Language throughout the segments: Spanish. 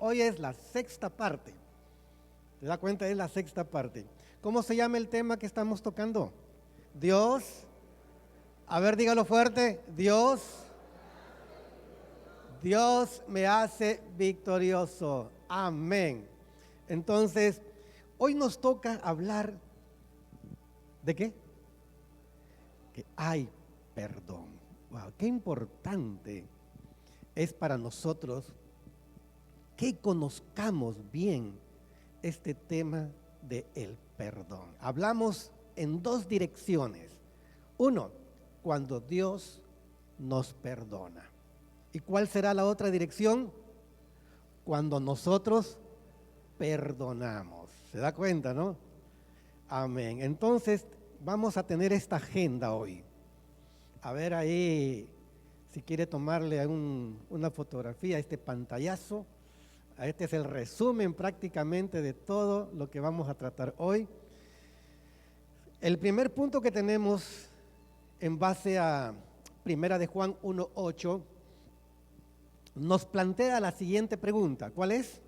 Hoy es la sexta parte. ¿Se da cuenta? Es la sexta parte. ¿Cómo se llama el tema que estamos tocando? Dios. A ver, dígalo fuerte. Dios me hace victorioso. Amén. Entonces, hoy nos toca hablar ¿de qué? Que hay perdón. Wow, qué importante es para nosotros que conozcamos bien este tema del perdón. Hablamos en dos direcciones. Uno, cuando Dios nos perdona. ¿Y cuál será la otra dirección? Cuando nosotros perdonamos. ¿Se da cuenta, no? Amén. Entonces, vamos a tener esta agenda hoy. A ver ahí, si quiere tomarle una fotografía a este pantallazo. Este es el resumen prácticamente de todo lo que vamos a tratar hoy. El primer punto que tenemos en base a Primera de Juan 1:8 nos plantea la siguiente pregunta. ¿Cuál es?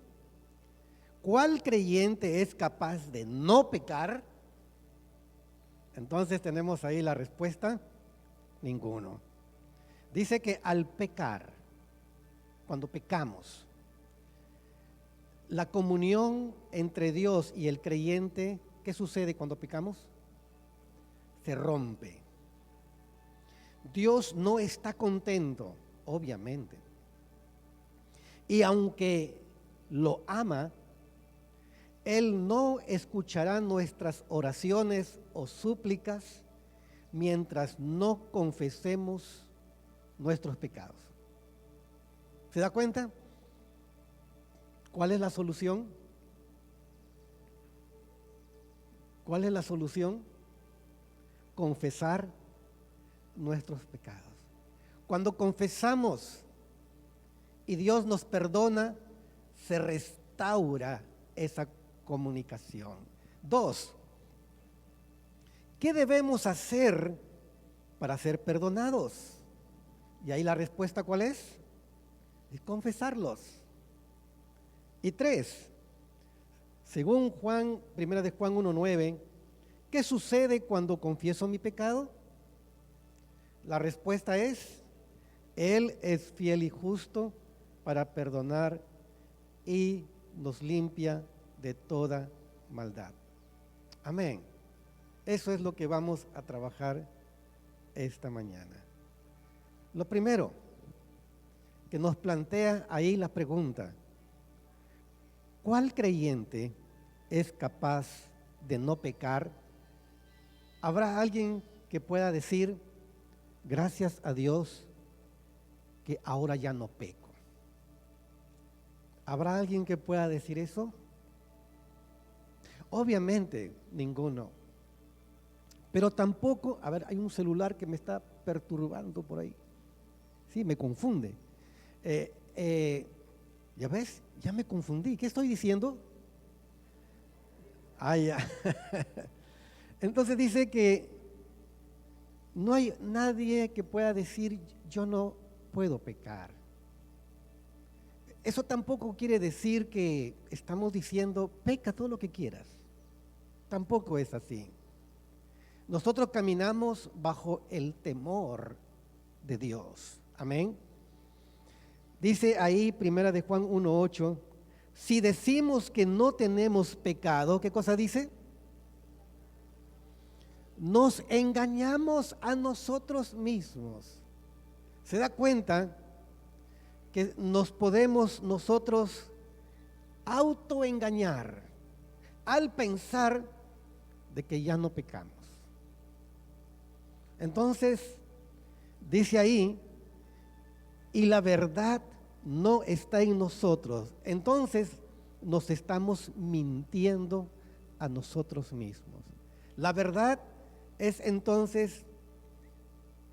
¿Cuál creyente es capaz de no pecar? Entonces tenemos ahí la respuesta: ninguno. Dice que al pecar, cuando pecamos, la comunión entre Dios y el creyente, ¿qué sucede cuando pecamos? Se rompe. Dios no está contento, obviamente. Y aunque lo ama, Él no escuchará nuestras oraciones o súplicas mientras no confesemos nuestros pecados. ¿Se da cuenta? ¿Cuál es la solución? ¿Cuál es la solución? Confesar nuestros pecados. Cuando confesamos y Dios nos perdona, se restaura esa comunicación. Dos, ¿qué debemos hacer para ser perdonados? Y ahí la respuesta, ¿cuál es? Es confesarlos. Y tres, según Primera de Juan 1:9, ¿qué sucede cuando confieso mi pecado? La respuesta es: Él es fiel y justo para perdonar y nos limpia de toda maldad. Amén. Eso es lo que vamos a trabajar esta mañana. Lo primero que nos plantea ahí la pregunta: ¿cuál creyente es capaz de no pecar? ¿Habrá alguien que pueda decir: gracias a Dios que ahora ya no peco? ¿Habrá alguien que pueda decir eso? Obviamente, ninguno. Pero tampoco, a ver, hay un celular que me está perturbando por ahí. Sí, me confunde. ¿Ya ves? Ya me confundí. ¿Qué estoy diciendo? Ah, ya. Entonces dice que no hay nadie que pueda decir: yo no puedo pecar. Eso tampoco quiere decir que estamos diciendo: peca todo lo que quieras. Tampoco es así. Nosotros caminamos bajo el temor de Dios. Amén. Dice ahí Primera de Juan 1:8, si decimos que no tenemos pecado, ¿qué cosa dice? Nos engañamos a nosotros mismos. ¿Se da cuenta que nos podemos nosotros autoengañar al pensar de que ya no pecamos? Entonces, dice ahí, y la verdad no está en nosotros. Entonces, nos estamos mintiendo a nosotros mismos. La verdad es entonces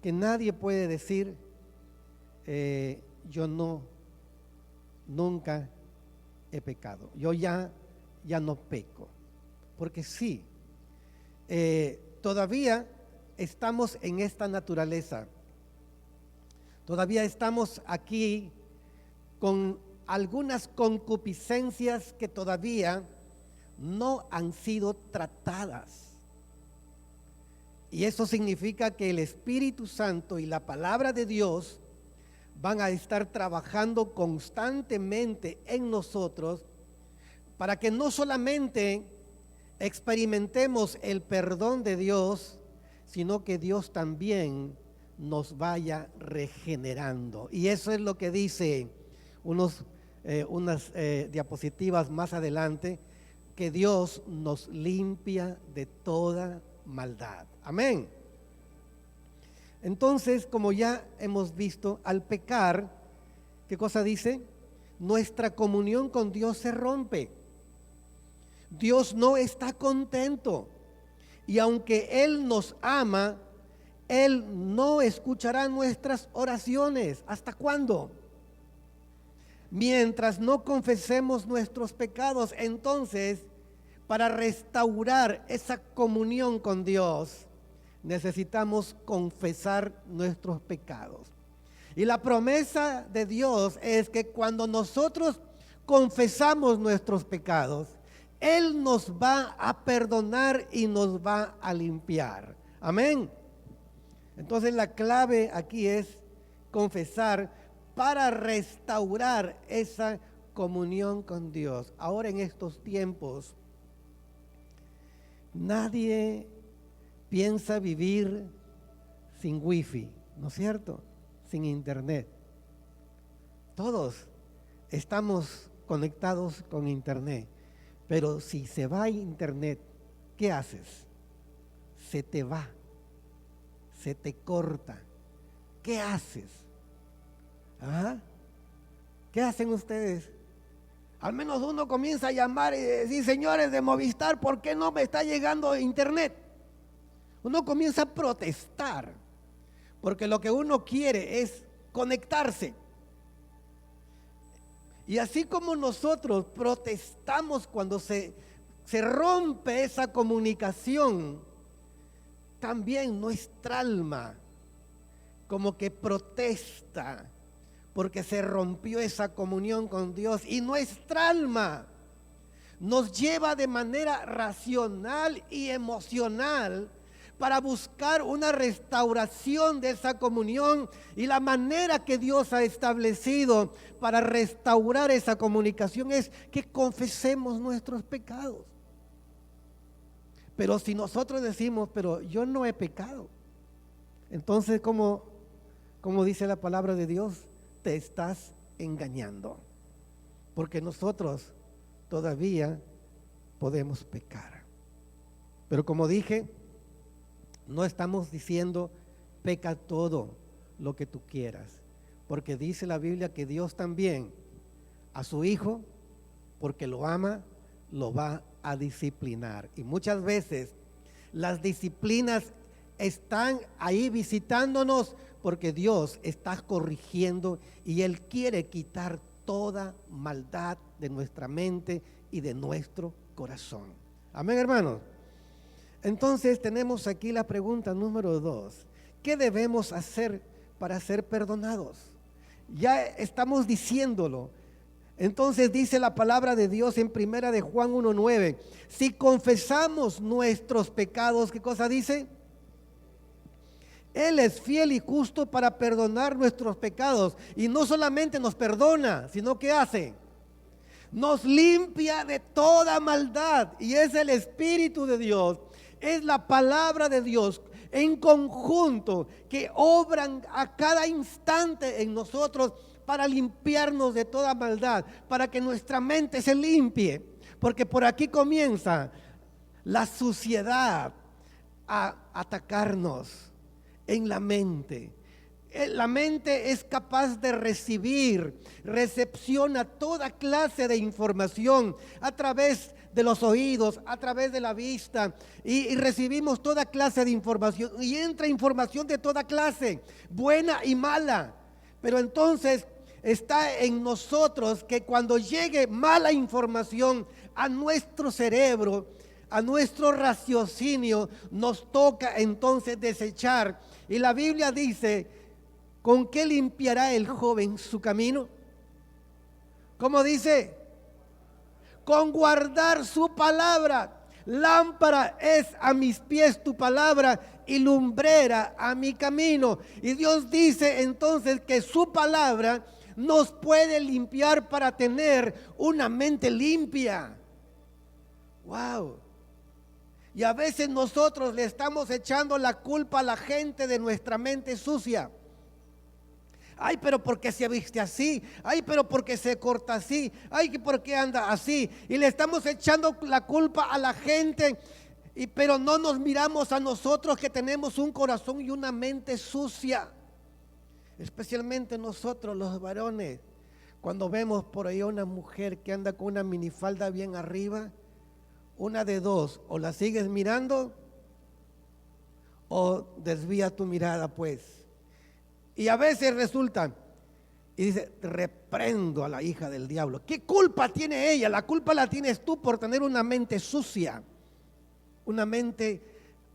que nadie puede decir: yo nunca he pecado, yo ya no peco. Porque sí, todavía estamos en esta naturaleza. Todavía estamos aquí con algunas concupiscencias que todavía no han sido tratadas. Y eso significa que el Espíritu Santo y la palabra de Dios van a estar trabajando constantemente en nosotros para que no solamente experimentemos el perdón de Dios, sino que Dios también nos vaya regenerando. Y eso es lo que dice unas diapositivas más adelante, que Dios nos limpia de toda maldad. Amén. Entonces, como ya hemos visto, al pecar, ¿qué cosa dice? Nuestra comunión con Dios se rompe. Dios no está contento. Y aunque Él nos ama, Él no escuchará nuestras oraciones. ¿Hasta cuándo? Mientras no confesemos nuestros pecados. Entonces, para restaurar esa comunión con Dios, necesitamos confesar nuestros pecados. Y la promesa de Dios es que cuando nosotros confesamos nuestros pecados, Él nos va a perdonar y nos va a limpiar. Amén. Entonces la clave aquí es confesar para restaurar esa comunión con Dios. Ahora en estos tiempos, nadie piensa vivir sin wifi, ¿no es cierto? Sin internet. Todos estamos conectados con internet, pero si se va internet, ¿qué haces? Se te va, se te corta. ¿Qué haces? ¿Ah? ¿Qué hacen ustedes? Al menos uno comienza a llamar y decir: señores de Movistar, ¿por qué no me está llegando internet? Uno comienza a protestar, porque lo que uno quiere es conectarse. Y así como nosotros protestamos cuando se rompe esa comunicación, también nuestra alma como que protesta porque se rompió esa comunión con Dios, y nuestra alma nos lleva de manera racional y emocional para buscar una restauración de esa comunión. Y la manera que Dios ha establecido para restaurar esa comunicación es que confesemos nuestros pecados. Pero si nosotros decimos: pero yo no he pecado, entonces como dice la palabra de Dios, te estás engañando, porque nosotros todavía podemos pecar. Pero como dije, no estamos diciendo peca todo lo que tú quieras, porque dice la Biblia que Dios también a su Hijo, porque lo ama, lo va a disciplinar. Y muchas veces las disciplinas están ahí visitándonos porque Dios está corrigiendo y Él quiere quitar toda maldad de nuestra mente y de nuestro corazón. Amén, hermanos. Entonces tenemos aquí la pregunta número 2. ¿Qué debemos hacer para ser perdonados? Ya estamos diciéndolo. Entonces dice la palabra de Dios en primera de Juan 1:9. Si confesamos nuestros pecados, ¿qué cosa dice? Él es fiel y justo para perdonar nuestros pecados. Y no solamente nos perdona, sino que hace: nos limpia de toda maldad. Y es el Espíritu de Dios, es la palabra de Dios en conjunto que obran a cada instante en nosotros para limpiarnos de toda maldad, para que nuestra mente se limpie, porque por aquí comienza la suciedad a atacarnos en la mente. La mente es capaz de recepciona toda clase de información a través de los oídos, a través de la vista, y recibimos toda clase de información, y entra información de toda clase, buena y mala. Pero entonces está en nosotros que cuando llegue mala información a nuestro cerebro, a nuestro raciocinio, nos toca entonces desechar. Y la Biblia dice: ¿con qué limpiará el joven su camino? ¿Cómo dice? Con guardar su palabra. Lámpara es a mis pies tu palabra y lumbrera a mi camino. Y Dios dice entonces que su palabra nos puede limpiar para tener una mente limpia. Wow. Y a veces nosotros le estamos echando la culpa a la gente de nuestra mente sucia. Ay, pero ¿por qué se viste así? Ay, pero ¿por qué se corta así? Ay, ¿por qué anda así? Y le estamos echando la culpa a la gente, pero no nos miramos a nosotros que tenemos un corazón y una mente sucia. Especialmente nosotros los varones, cuando vemos por ahí a una mujer que anda con una minifalda bien arriba, una de dos: o la sigues mirando o desvía tu mirada, pues. Y a veces resulta, y dice, reprendo a la hija del diablo. ¿Qué culpa tiene ella? La culpa la tienes tú por tener una mente sucia, una mente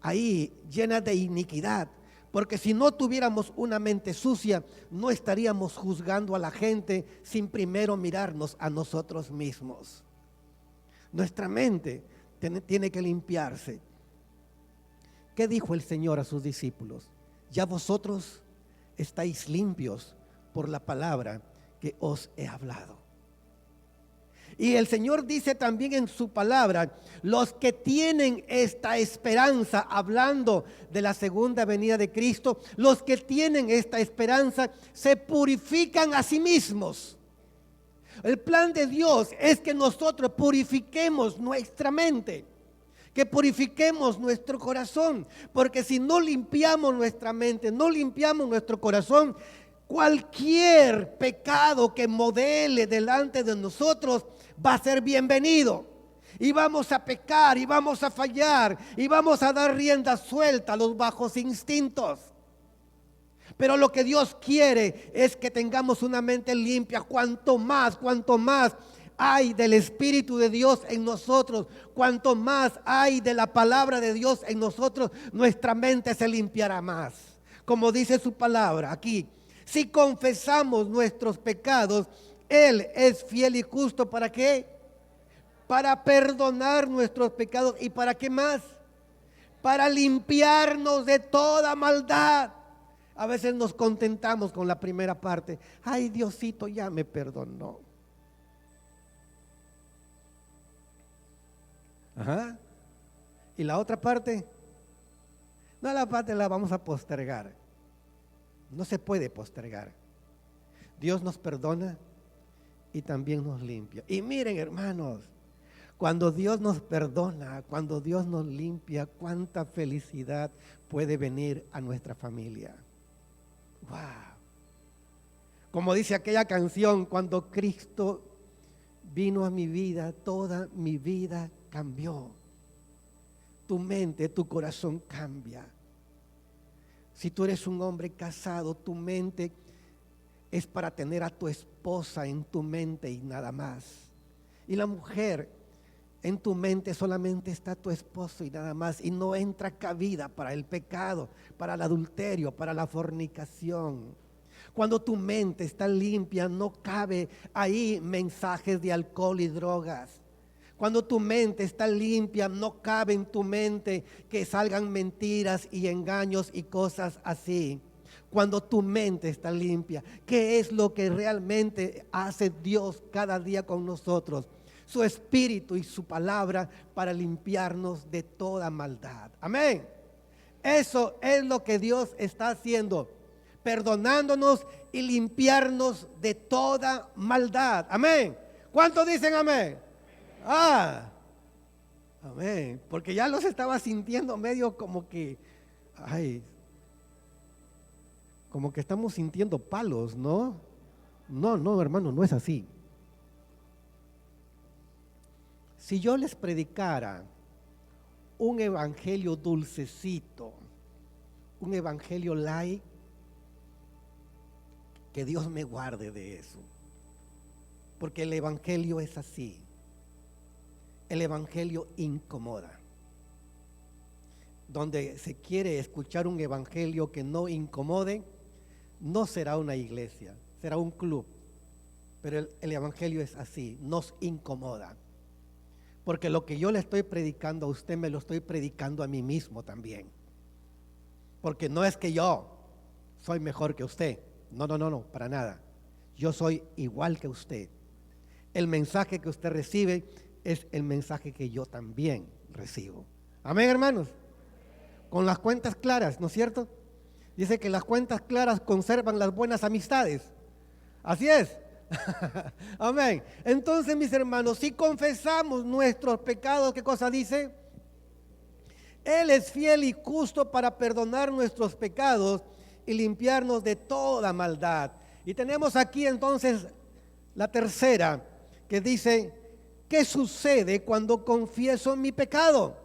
ahí llena de iniquidad. Porque si no tuviéramos una mente sucia, no estaríamos juzgando a la gente sin primero mirarnos a nosotros mismos. Nuestra mente tiene que limpiarse. ¿Qué dijo el Señor a sus discípulos? Ya vosotros estáis limpios por la palabra que os he hablado. Y el Señor dice también en su palabra: los que tienen esta esperanza, hablando de la segunda venida de Cristo, los que tienen esta esperanza se purifican a sí mismos. El plan de Dios es que nosotros purifiquemos nuestra mente, que purifiquemos nuestro corazón, porque si no limpiamos nuestra mente, no limpiamos nuestro corazón, cualquier pecado que modele delante de nosotros va a ser bienvenido. Y vamos a pecar, y vamos a fallar, y vamos a dar rienda suelta a los bajos instintos. Pero lo que Dios quiere es que tengamos una mente limpia. Cuanto más hay del Espíritu de Dios en nosotros, cuanto más hay de la palabra de Dios en nosotros, nuestra mente se limpiará más. Como dice su palabra aquí: si confesamos nuestros pecados, Él es fiel y justo. ¿Para qué? Para perdonar nuestros pecados. ¿Y para qué más? Para limpiarnos de toda maldad. A veces nos contentamos con la primera parte. Ay, Diosito ya me perdonó. Ajá. ¿Y la otra parte? No, la parte la vamos a postergar. No se puede postergar. Dios nos perdona y también nos limpia. Y miren, hermanos, cuando Dios nos perdona, cuando Dios nos limpia, cuánta felicidad puede venir a nuestra familia. Wow. Como dice aquella canción: cuando Cristo vino a mi vida, toda mi vida cambió. Tu mente, tu corazón cambia. Si tú eres un hombre casado, tu mente es para tener a tu esposa en tu mente y nada más. Y la mujer, en tu mente solamente está tu esposo y nada más. Y no entra cabida para el pecado, para el adulterio, para la fornicación. Cuando tu mente está limpia, no cabe ahí mensajes de alcohol y drogas. Cuando tu mente está limpia, no cabe en tu mente que salgan mentiras y engaños y cosas así. Cuando tu mente está limpia, ¿qué es lo que realmente hace Dios cada día con nosotros? Su Espíritu y su palabra para limpiarnos de toda maldad. Amén. Eso es lo que Dios está haciendo, perdonándonos y limpiarnos de toda maldad. Amén. ¿Cuántos dicen amén? Amén. Porque ya los estaba sintiendo medio como que, como que estamos sintiendo palos, ¿no? No, hermano, no es así. Si yo les predicara un evangelio dulcecito, un evangelio light, que Dios me guarde de eso. Porque el evangelio es así. El evangelio incomoda. Donde se quiere escuchar un evangelio que no incomode, no será una iglesia, será un club. Pero el Evangelio es así, nos incomoda. Porque lo que yo le estoy predicando a usted, me lo estoy predicando a mí mismo también. Porque no es que yo soy mejor que usted. No, para nada. Yo soy igual que usted. El mensaje que usted recibe es el mensaje que yo también recibo. Amén, hermanos. Con las cuentas claras, ¿no es cierto? Dice que las cuentas claras conservan las buenas amistades. Así es. Amén. Entonces, mis hermanos, si confesamos nuestros pecados, ¿qué cosa dice? Él es fiel y justo para perdonar nuestros pecados y limpiarnos de toda maldad. Y tenemos aquí entonces la tercera, que dice, ¿qué sucede cuando confieso mi pecado?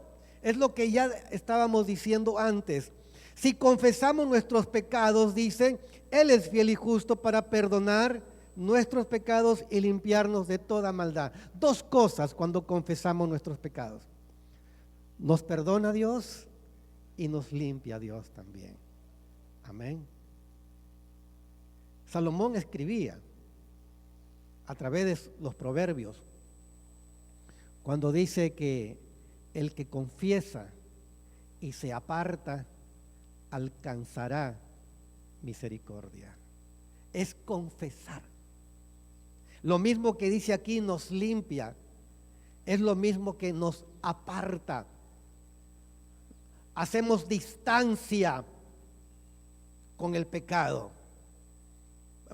Es lo que ya estábamos diciendo antes. Si confesamos nuestros pecados, dice, Él es fiel y justo para perdonar nuestros pecados y limpiarnos de toda maldad. Dos cosas cuando confesamos nuestros pecados. Nos perdona Dios y nos limpia Dios también. Amén. Salomón escribía a través de los proverbios cuando dice que el que confiesa y se aparta alcanzará misericordia. Es confesar. Lo mismo que dice aquí, nos limpia, es lo mismo que nos aparta. Hacemos distancia con el pecado.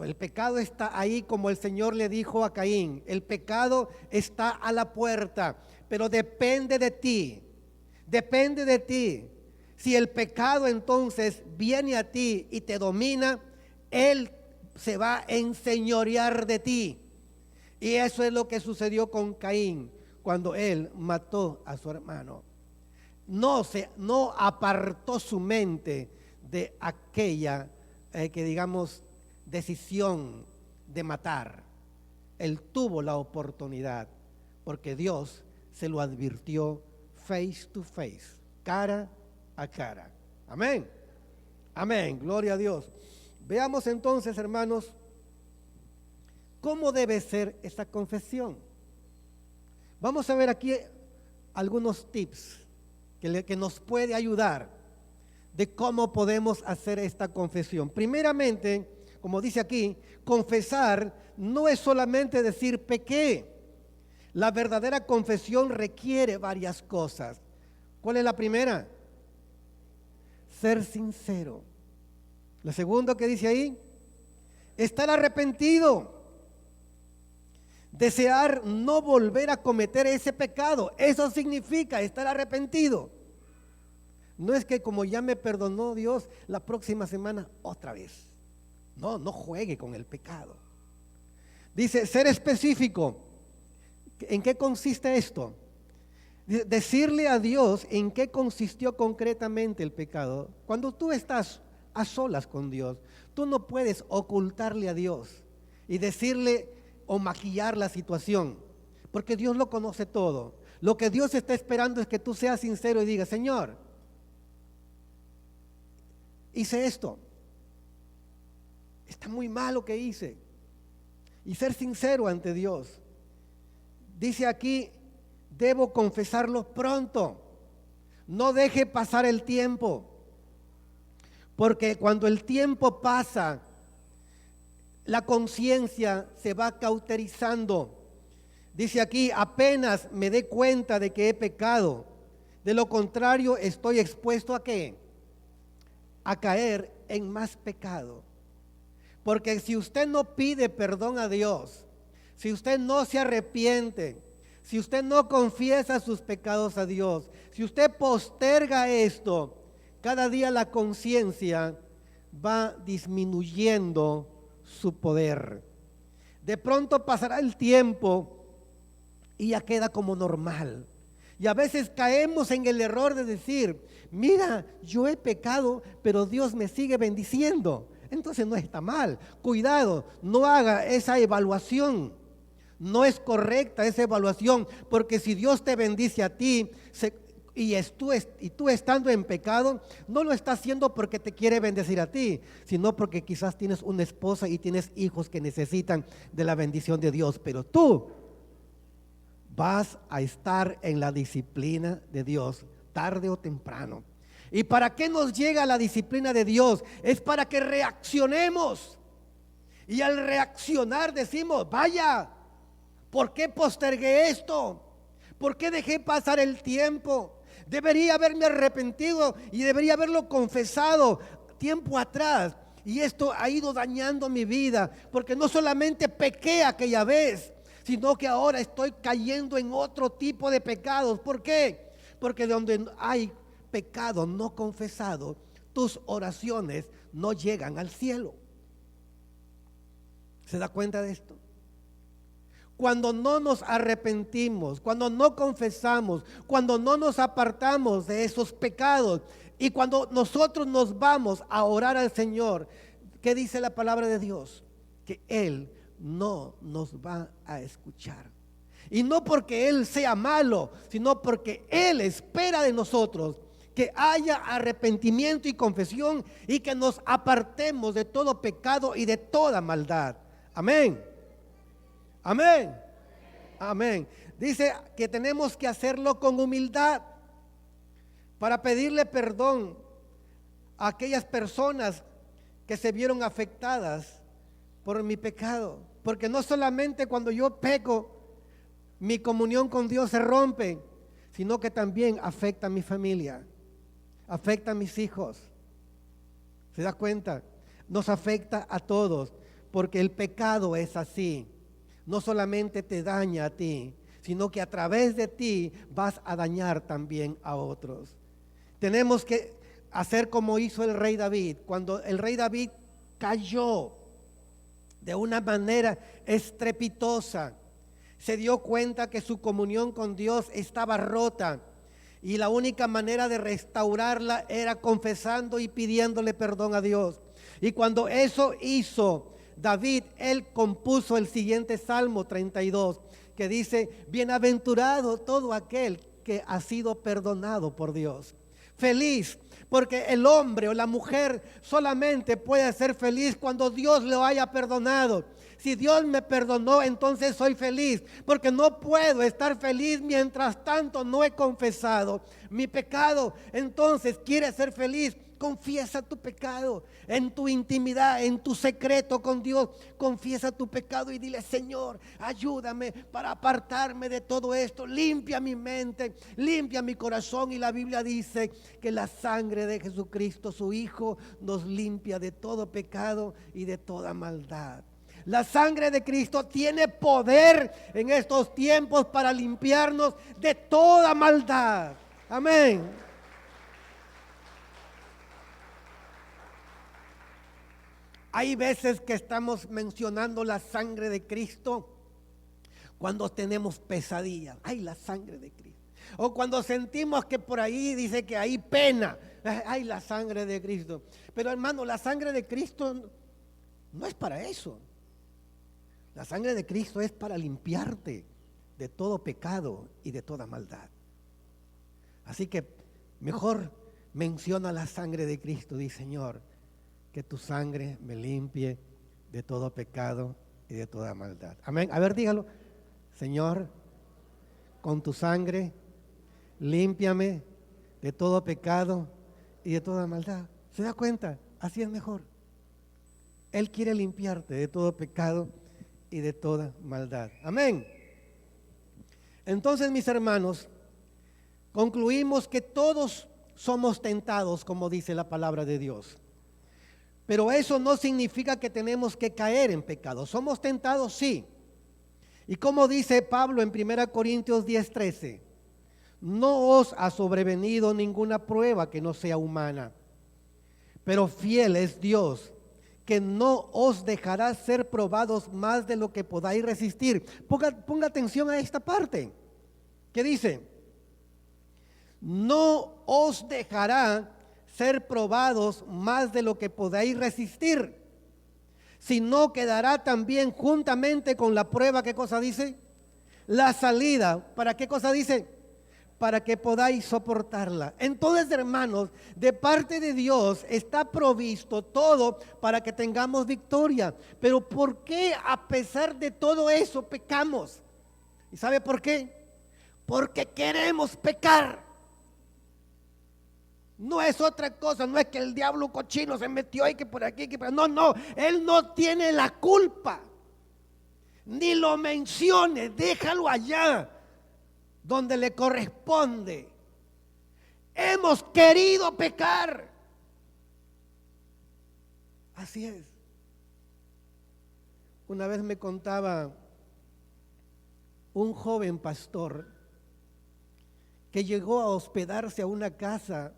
El pecado está ahí, como el Señor le dijo a Caín. El pecado está a la puerta, pero depende de ti. Depende de ti. Si el pecado entonces viene a ti y te domina, él se va a enseñorear de ti. Y eso es lo que sucedió con Caín cuando él mató a su hermano. No apartó su mente de aquella decisión de matar. Él tuvo la oportunidad porque Dios se lo advirtió face to face, cara a cara. Amén. Amén. Gloria a Dios. Veamos entonces, hermanos, cómo debe ser esta confesión. Vamos a ver aquí algunos tips que nos puede ayudar de cómo podemos hacer esta confesión. Primeramente, como dice aquí, confesar no es solamente decir pequé. La verdadera confesión requiere varias cosas. ¿Cuál es la primera? Ser sincero. La segunda que dice ahí, estar arrepentido. Desear no volver a cometer ese pecado. Eso significa estar arrepentido. No es que como ya me perdonó Dios, la próxima semana otra vez. No juegue con el pecado. Dice, ser específico. ¿En qué consiste esto? Decirle a Dios en qué consistió concretamente el pecado. Cuando tú estás a solas con Dios, tú no puedes ocultarle a Dios y decirle o maquillar la situación, porque Dios lo conoce todo. Lo que Dios está esperando es que tú seas sincero y digas, Señor, hice esto, está muy mal lo que hice, y ser sincero ante Dios. Dice aquí, debo confesarlo pronto, no deje pasar el tiempo, porque cuando el tiempo pasa, la conciencia se va cauterizando. Dice aquí, apenas me dé cuenta de que he pecado, de lo contrario estoy expuesto ¿a qué? A caer en más pecado. Porque si usted no pide perdón a Dios, si usted no se arrepiente, si usted no confiesa sus pecados a Dios, si usted posterga esto, cada día la conciencia va disminuyendo su poder. De pronto pasará el tiempo y ya queda como normal. Y a veces caemos en el error de decir, mira, yo he pecado, pero Dios me sigue bendiciendo. Entonces no está mal. Cuidado, no haga esa evaluación. No es correcta esa evaluación, porque si Dios te bendice a ti, y tú estando en pecado, no lo está haciendo porque te quiere bendecir a ti, sino porque quizás tienes una esposa y tienes hijos que necesitan de la bendición de Dios. Pero tú vas a estar en la disciplina de Dios, tarde o temprano. ¿Y para qué nos llega la disciplina de Dios? Es para que reaccionemos. Y al reaccionar decimos, vaya, ¿por qué postergué esto? ¿Por qué dejé pasar el tiempo? Debería haberme arrepentido y debería haberlo confesado tiempo atrás. Y esto ha ido dañando mi vida, porque no solamente pequé aquella vez, sino que ahora estoy cayendo en otro tipo de pecados. ¿Por qué? Porque donde hay pecado no confesado, tus oraciones no llegan al cielo. ¿Se da cuenta de esto? Cuando no nos arrepentimos, cuando no confesamos, cuando no nos apartamos de esos pecados y cuando nosotros nos vamos a orar al Señor, ¿qué dice la palabra de Dios? Que Él no nos va a escuchar. Y no porque Él sea malo, sino porque Él espera de nosotros que haya arrepentimiento y confesión y que nos apartemos de todo pecado y de toda maldad. Amén. Amén. Amén. Dice que tenemos que hacerlo con humildad para pedirle perdón a aquellas personas que se vieron afectadas por mi pecado. Porque no solamente cuando yo peco, mi comunión con Dios se rompe, sino que también afecta a mi familia, afecta a mis hijos. ¿Se da cuenta? Nos afecta a todos, porque el pecado es así. No solamente te daña a ti, sino que a través de ti vas a dañar también a otros. Tenemos que hacer como hizo el rey David. Cuando el rey David cayó de una manera estrepitosa, se dio cuenta que su comunión con Dios estaba rota y la única manera de restaurarla era confesando y pidiéndole perdón a Dios. Y cuando eso hizo David, él compuso el siguiente Salmo 32, que dice: bienaventurado todo aquel que ha sido perdonado por Dios. Feliz, porque el hombre o la mujer solamente puede ser feliz cuando Dios lo haya perdonado. Si Dios me perdonó, entonces soy feliz, porque no puedo estar feliz mientras tanto no he confesado mi pecado. Entonces, ¿quieres ser feliz? Confiesa tu pecado en tu intimidad, en tu secreto con Dios. Confiesa tu pecado y dile: Señor, ayúdame para apartarme de todo esto. Limpia mi mente, limpia mi corazón. Y la Biblia dice que la sangre de Jesucristo, su Hijo, nos limpia de todo pecado y de toda maldad. La sangre de Cristo tiene poder en estos tiempos para limpiarnos de toda maldad. Amén. Hay veces que estamos mencionando la sangre de Cristo cuando tenemos pesadillas. Ay, la sangre de Cristo. O cuando sentimos que por ahí dice que hay pena. Ay, la sangre de Cristo. Pero hermano, la sangre de Cristo no es para eso. La sangre de Cristo es para limpiarte de todo pecado y de toda maldad. Así que mejor menciona la sangre de Cristo. Di: Señor, que tu sangre me limpie de todo pecado y de toda maldad. Amén. A ver, dígalo: Señor, con tu sangre límpiame de todo pecado y de toda maldad. ¿Se da cuenta? Así es mejor. Él quiere limpiarte de todo pecado y de toda maldad. Amén. Entonces, mis hermanos, concluimos que todos somos tentados, como dice la palabra de Dios. Pero eso no significa que tenemos que caer en pecado. Somos tentados, sí. Y como dice Pablo en 1 Corintios 10:13, no os ha sobrevenido ninguna prueba que no sea humana, pero fiel es Dios, que no os dejará ser probados más de lo que podáis resistir. Ponga atención a esta parte. ¿Qué dice? No os dejará ser probados más de lo que podáis resistir, sino que dará también juntamente con la prueba. ¿Qué cosa dice? La salida. ¿Para qué cosa dice? para que podáis soportarla. Entonces, hermanos, de parte de Dios está provisto todo para que tengamos victoria. Pero ¿por qué a pesar de todo eso pecamos? ¿Y sabe por qué? Porque queremos pecar. No es otra cosa, no es que el diablo cochino se metió y que por aquí, que por allá. No, no, él no tiene la culpa. Ni lo mencione, déjalo allá donde le corresponde. Hemos querido pecar. Así es. Una vez me contaba un joven pastor que llegó a hospedarse a una casa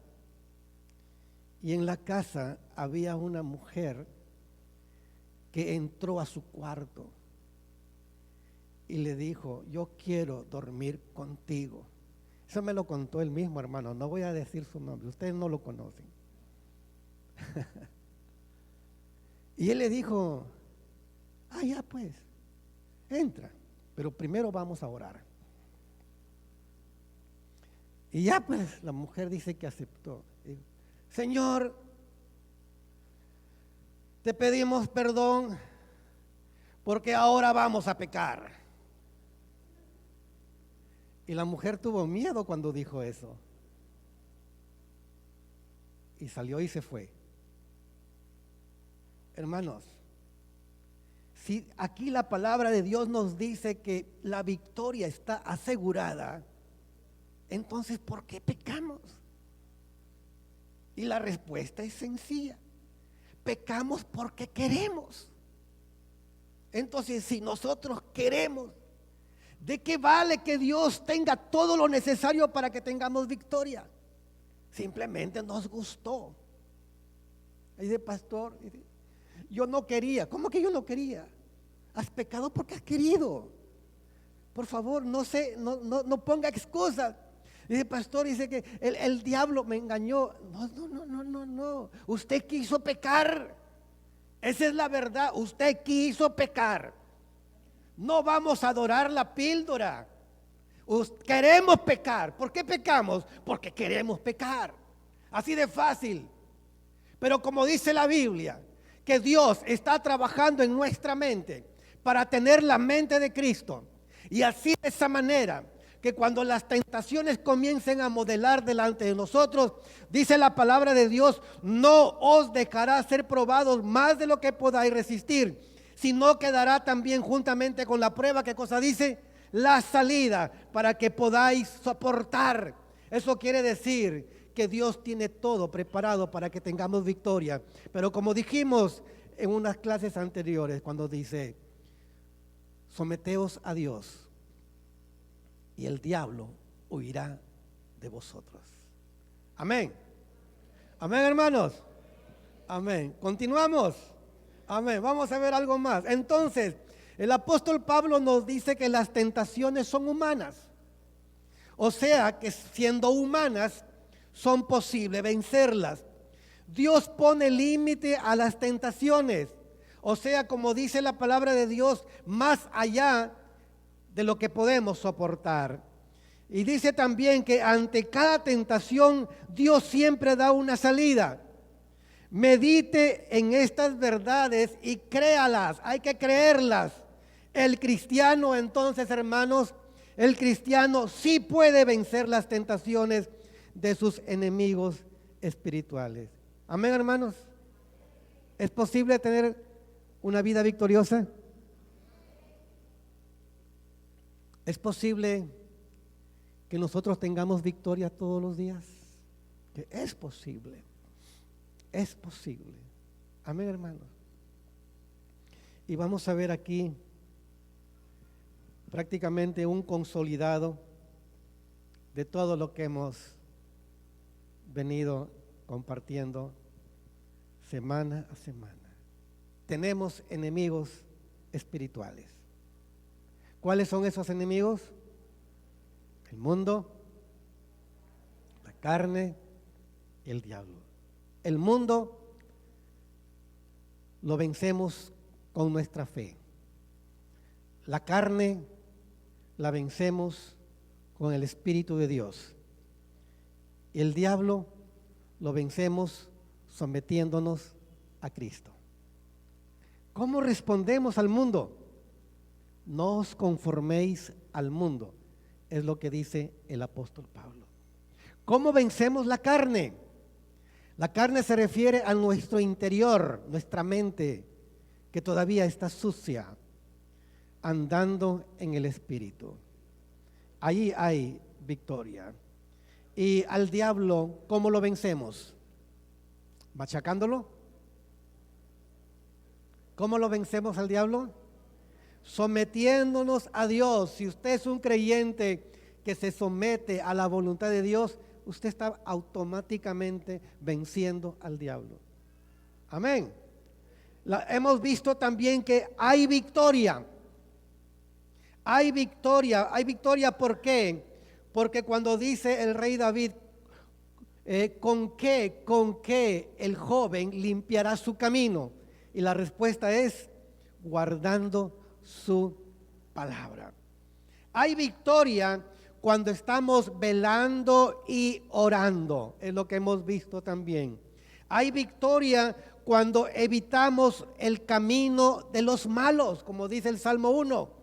y en la casa había una mujer que entró a su cuarto y le dijo: yo quiero dormir contigo. Eso me lo contó él mismo, hermano. No voy a decir su nombre, ustedes no lo conocen. Y él le dijo: ya pues, entra, pero primero vamos a orar. Y ya pues la mujer dice que aceptó. Señor, te pedimos perdón porque ahora vamos a pecar. Y la mujer tuvo miedo cuando dijo eso. Y salió y se fue. Hermanos, si aquí la palabra de Dios nos dice que la victoria está asegurada, entonces ¿por qué pecamos? Y la respuesta es sencilla. Pecamos porque queremos. Entonces, si nosotros queremos, ¿de qué vale que Dios tenga todo lo necesario para que tengamos victoria? Simplemente nos gustó. Ahí dice: pastor, yo no quería. ¿Cómo que yo no quería? Has pecado porque has querido. Por favor, no ponga excusas. Dice: pastor, dice que el diablo me engañó. No. Usted quiso pecar. Esa es la verdad. Usted quiso pecar. No vamos a adorar la píldora. Queremos pecar. ¿Por qué pecamos? Porque queremos pecar. Así de fácil. Pero como dice la Biblia, que Dios está trabajando en nuestra mente para tener la mente de Cristo. Y así de esa manera, que cuando las tentaciones comiencen a modelar delante de nosotros, dice la palabra de Dios: no os dejará ser probados más de lo que podáis resistir, sino que dará también juntamente con la prueba, ¿qué cosa dice? La salida, para que podáis soportar. Eso quiere decir que Dios tiene todo preparado para que tengamos victoria. Pero como dijimos en unas clases anteriores, cuando dice: someteos a Dios y el diablo huirá de vosotros. Amén. Amén, hermanos. Amén. Continuamos. Amén. Vamos a ver algo más. Entonces, el apóstol Pablo nos dice que las tentaciones son humanas. O sea, que siendo humanas, son posibles vencerlas. Dios pone límite a las tentaciones. O sea, como dice la palabra de Dios, más allá de lo que podemos soportar. Y dice también que ante cada tentación Dios siempre da una salida. Medite en estas verdades y créalas, hay que creerlas. El cristiano, entonces, hermanos, el cristiano sí puede vencer las tentaciones de sus enemigos espirituales. Amén, hermanos. ¿Es posible tener una vida victoriosa? ¿Es posible que nosotros tengamos victoria todos los días? Que es posible. Es posible. Amén, hermanos. Y vamos a ver aquí prácticamente un consolidado de todo lo que hemos venido compartiendo semana a semana. Tenemos enemigos espirituales. ¿Cuáles son esos enemigos? El mundo, la carne y el diablo. El mundo lo vencemos con nuestra fe. La carne la vencemos con el Espíritu de Dios. Y el diablo lo vencemos sometiéndonos a Cristo. ¿Cómo respondemos al mundo? No os conforméis al mundo, es lo que dice el apóstol Pablo. ¿Cómo vencemos la carne? La carne se refiere a nuestro interior, nuestra mente, que todavía está sucia, andando en el Espíritu. Ahí hay victoria. Y al diablo, ¿cómo lo vencemos? ¿Machacándolo? ¿Cómo lo vencemos al diablo? Sometiéndonos a Dios. Si usted es un creyente que se somete a la voluntad de Dios, usted está automáticamente venciendo al diablo. Amén. Hemos visto también que hay victoria. Hay victoria, ¿por qué? Porque cuando dice el rey David, ¿con qué el joven limpiará su camino? Y la respuesta es, guardando su palabra. Hay victoria cuando estamos velando y orando, es lo que hemos visto también. Hay victoria cuando evitamos el camino de los malos, como dice el Salmo 1.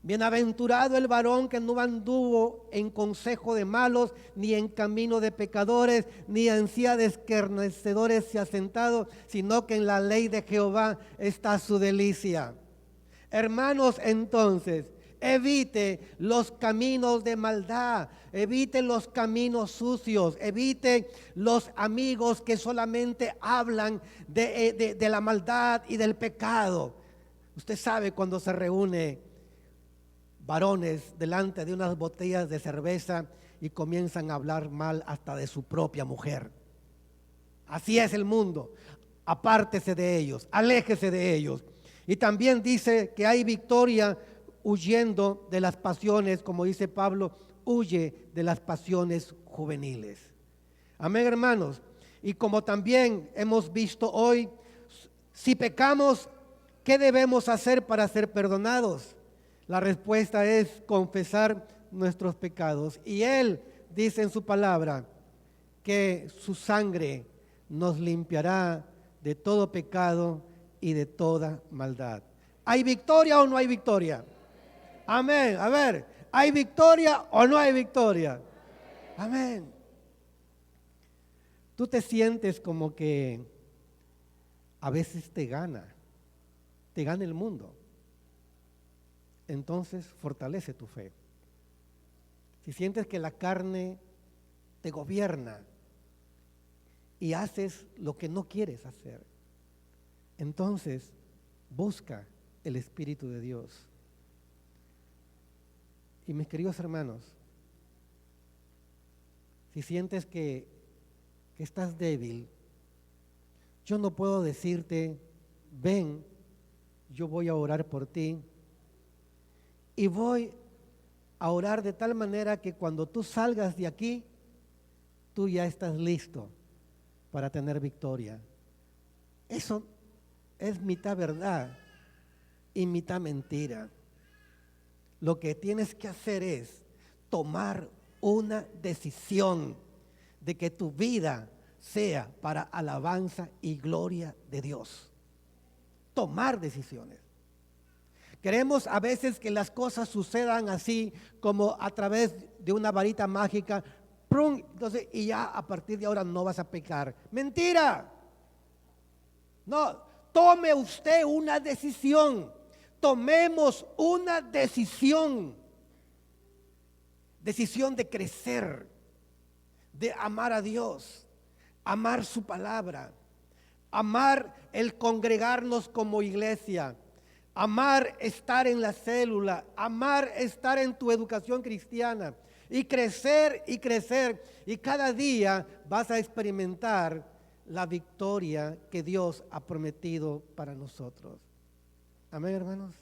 Bienaventurado el varón que no anduvo en consejo de malos, ni en camino de pecadores, ni en silla de escarnecedores se ha sentado, sino que en la ley de Jehová está su delicia. Hermanos, entonces, evite los caminos de maldad, evite los caminos sucios, evite los amigos que solamente hablan de la maldad y del pecado. Usted sabe cuando se reúne varones delante de unas botellas de cerveza y comienzan a hablar mal hasta de su propia mujer. Así es el mundo. Apártese de ellos, aléjese de ellos. Y también dice que hay victoria huyendo de las pasiones, como dice Pablo, huye de las pasiones juveniles. Amén, hermanos. Y como también hemos visto hoy, si pecamos, ¿qué debemos hacer para ser perdonados? La respuesta es confesar nuestros pecados. Y Él dice en su palabra que su sangre nos limpiará de todo pecado y de toda maldad. ¿Hay victoria o no hay victoria? Amén. A ver, ¿hay victoria o no hay victoria? Amén. Tú te sientes como que a veces te gana el mundo. Entonces fortalece tu fe. Si sientes que la carne te gobierna y haces lo que no quieres hacer, entonces busca el Espíritu de Dios. Y mis queridos hermanos, si sientes que estás débil, yo no puedo decirte, ven, yo voy a orar por ti. Y voy a orar de tal manera que cuando tú salgas de aquí, tú ya estás listo para tener victoria. Eso es mitad verdad y mitad mentira. Lo que tienes que hacer es tomar una decisión de que tu vida sea para alabanza y gloria de Dios. Tomar decisiones. Queremos a veces que las cosas sucedan así como a través de una varita mágica, ¡prum! Entonces, y ya a partir de ahora no vas a pecar. ¡Mentira! No, tome usted una decisión. Tomemos una decisión. Decisión de crecer, de amar a Dios, amar su palabra, amar el congregarnos como iglesia, amar estar en la célula, amar estar en tu educación cristiana y crecer y cada día vas a experimentar la victoria que Dios ha prometido para nosotros. Amén, hermanos.